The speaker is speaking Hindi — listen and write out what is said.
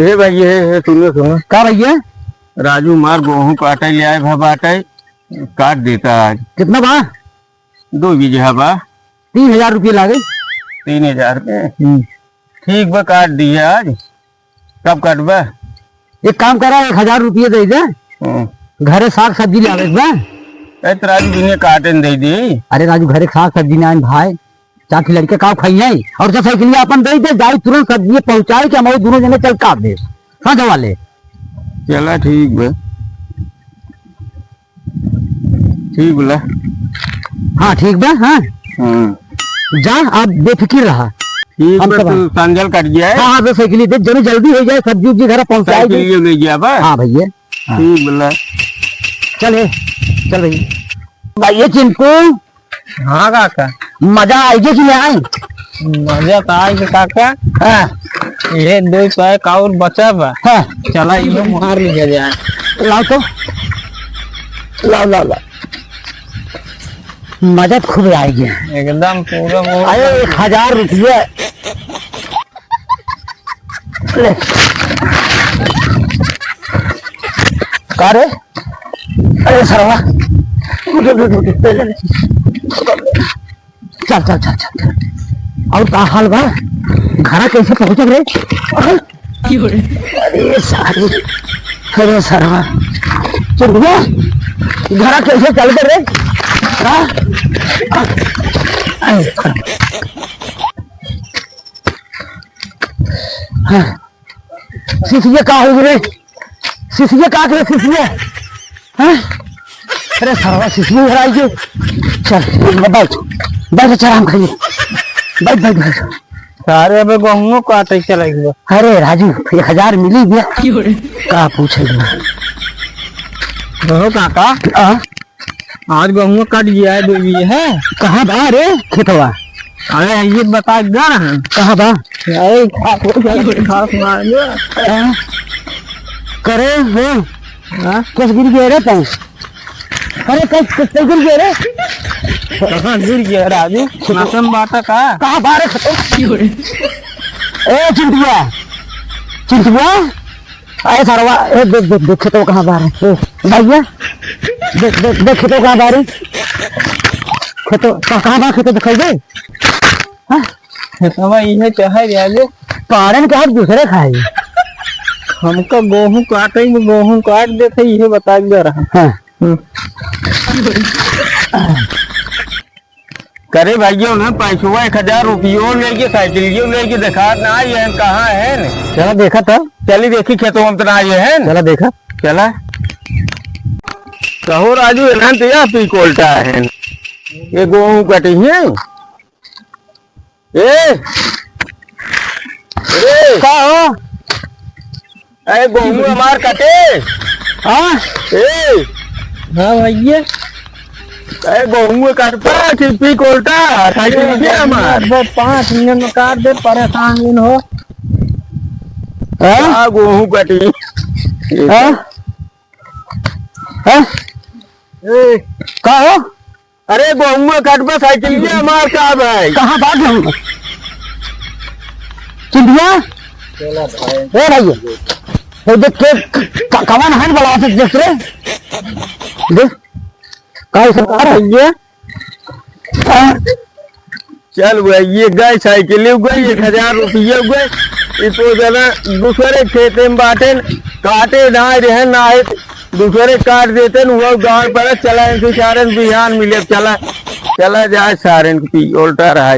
ए भैया सुनो सुनो का भैया? राजू मार गेहूं काटे ले आए भा बाटे काट देता आज। कितना बा? 2 बीघा बा। 3000 रुपये लागे। 3000 में ठीक बा काट दिए आज। कब काटबा? एक काम करा 1000 रुपये दे दे, घरे साग सब्जी लावे बा। राजू बिने काटे दे दी। अरे राजू घरे साग सब्जी ना भाई, चाची लड़के का खाई है और जब साइकिल अपन दे दे जाई तुरंत सब्जी पहुंचाए कि हमारे दोनों जने चल काट दे समझ वाले। चला ठीक बा, ठीक बोला। हाँ ठीक बा। हाँ जा आप बेफिक्र रहा। ठीक बा, तू संजल कट गया है। हाँ साइकिल दे जरूर जल्दी हो जाए, सब्जी उब्जी घर पहुंचाए ले गया बा। हाँ भैया ठीक बोला। चले चल भैया चिंकू। हाँ काका मजा आएगी कि नहीं आए? मजा तो आएगा काका। हाँ ये 2 पैक और बचा बा। हाँ चला इन्हें मुहार लिया जाए। लाओ तो लाओ लाओ लाओ, मजा खूब आएगी एकदम पूरा अरे 1000 रुपये ले का रे? अरे सरवा चल चल चल चल। और का हाल बा? घर कैसे पहुंचब रे? अरे सारी अरे सरवा चल घर कैसे चल कर रे? सिसिया का हो रे? सिसिया का करे सिसिया? अरे सरवा सिसिया घर आई चल बैठ बैठ आराम करिए बैठ बैठ बैठ। सारे अब गेहूं काटे चला गया। अरे राजू 1000 मिली गया का पूछे काका आज गेहूं कट गया है 2 बीघे है। कहाँ बा रे खेतवा? अरे ये बता गया ना कहाँ बा? करे वो कैसे गिर गया रे पाँव? अरे कैसे गिर गया रे? कहाँ गिर गया राजू? मौसम बाता का कहाँ बाहर ए चिंटुआ चिंटुआ अरे सरवा ए देख तो कहाँ बाहर है भैया देख तो कहाँ बाहर है खेतो कहाँ बाहर खेतो दिखाई दे। खेतवा ये चाहे राजू कारण के हाथ दूसरे खाए हमको गेहूं काटे में गेहूं काट देते ये बता दे रहा। हाँ करे भाइयों ना 1000 रुपयों लेके साइकिल लेके देखा ना ये कहाँ है न? चला देखा था चली देखी खेतों में तना ये है न? चला देखा चला कहो राजू एना तो या पी कोल्टा है न? ये गेहूं कटी है ए का हो? अरे गेहूं हमार कटे। हाँ ए हाँ भैया अरे गेहूं कटता पी कोल्टा साइकिल के हमार 5 मिनट में काट दे परेशान इन हो। हाँ गेहूं कटी। हाँ हाँ का हो? अरे गेहूं कटबा साइकिल के हमार का भाई कहाँ बात है चिंटुआ? ए भैया ये देख के कमान है बड़ा से देख रे देख काय सरकार है ये। चल भाई ये गए साइकिल गए 1000 रुपये गए इसको जना दूसरे खेते में बांटे काटे ना रहे ना दूसरे काट देते वो गाँव पर चला सारन बिहान मिले चला चला जाए सारन की उल्टा रहा